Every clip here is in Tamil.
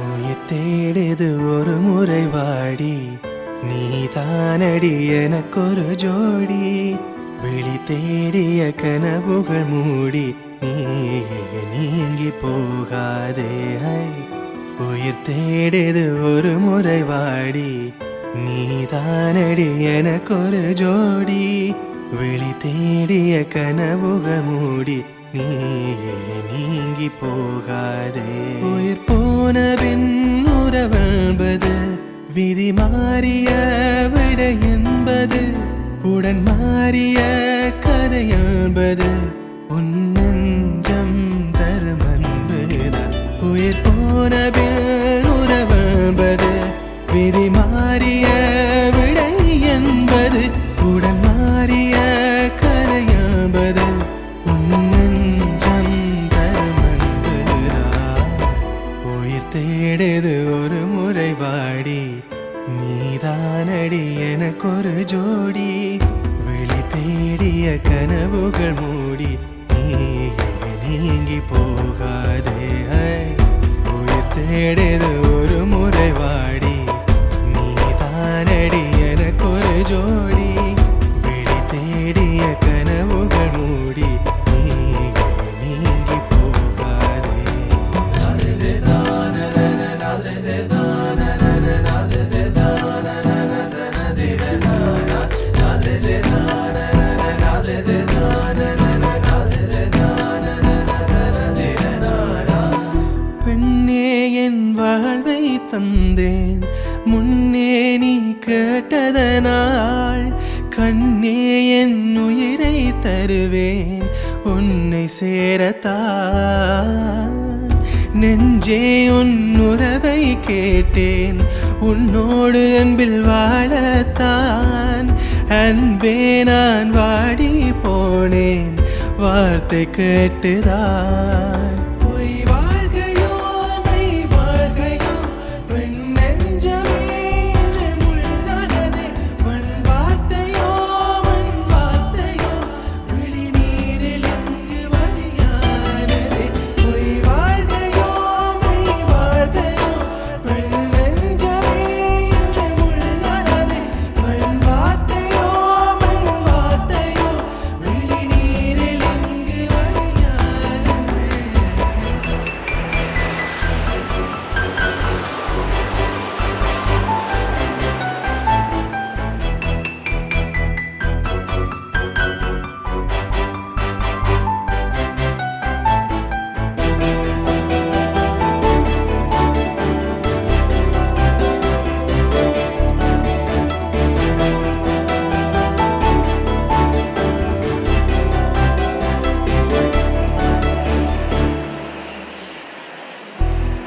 உயிர் தேடுது ஒரு முறை வாடி, நீதானடி எனக்கொரு ஜோடி. விழி தேடிய கனவுகள் மூடி, நீங்கி போகாதே. உயிர் தேடுது ஒரு முறை வாடி, நீதானடி எனக்கொரு ஜோடி. விழி தேடிய கனவுகள் மூடி, நீங்கி போகாதே. உயிர் போன பின் உறவென்பது விதி மாறிய விடை என்பது, உடன் மாறிய கதை என்பது உன் நெஞ்சம் தரும் அன்புதான். உயிர் போன பின் உறவென்பது விதி மாறிய விடை என்பது, உடன் மாறிய கதை என்பது உன் நெஞ்சம் தரும் அன்புதான். உயிர் தேடுது ஒரு முறை வாடி, நீதானடி எனக்கொரு ஜோடி. விழி தேடிய கனவுகள் மூடி, நீங்கி போகாதே. உயிர் தேடுது ஒரு முறை வாடி, நீதானடி எனக்கொரு ஜோடி. விழி தேடிய கனவுகள் மூடி, நீங்கி போகாதே. பெண்ணே என் வாழ்வை தந்தேன் முன்னே நீ கேட்டதனால், கண்ணே என் உயிரை தருவேன் உன்னை சேரத்தான். நெஞ்சே உன் உறவை கேட்டேன் உன்னோடு அன்பில் வாழத்தான். அன்பே நான் வாடி போனேன் வார்த்தை கேட்டுதான்.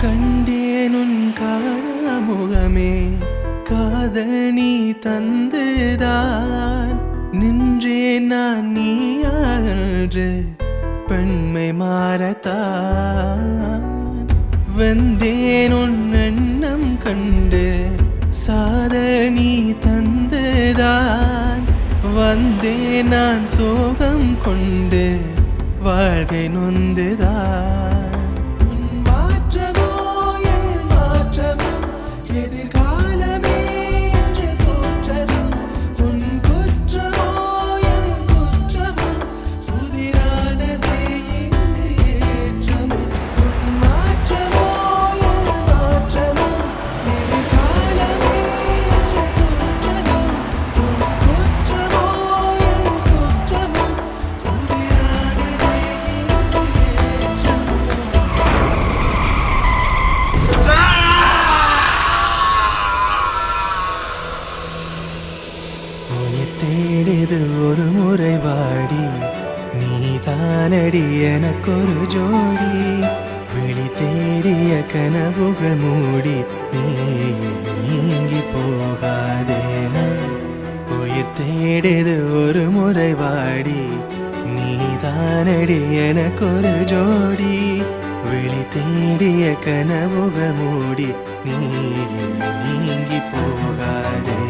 கண்டேன் உன் காண முகமே காதல் நீ தந்துதான். நின்றேன் நான் நீயாகன்று பெண்மை மாறத்தான். வந்தேன் உன் எண்ணம் கண்டு சாதல் நீ தந்துதான். வந்தேன் நான் சோகம் கொண்டு வாழ்கை நொந்துதான். தேடுது ஒரு முறை வாடி, நீதானடி எனக்கொரு ஜோடி. விழி தேடிய கனவுகள் மூடி, நீங்கி போகாதே. உயிர் தேடுது ஒரு முறை வாடி, நீதானடி எனக்கொரு ஜோடி. விழி தேடிய கனவுகள் மூடி, நீ போகாதே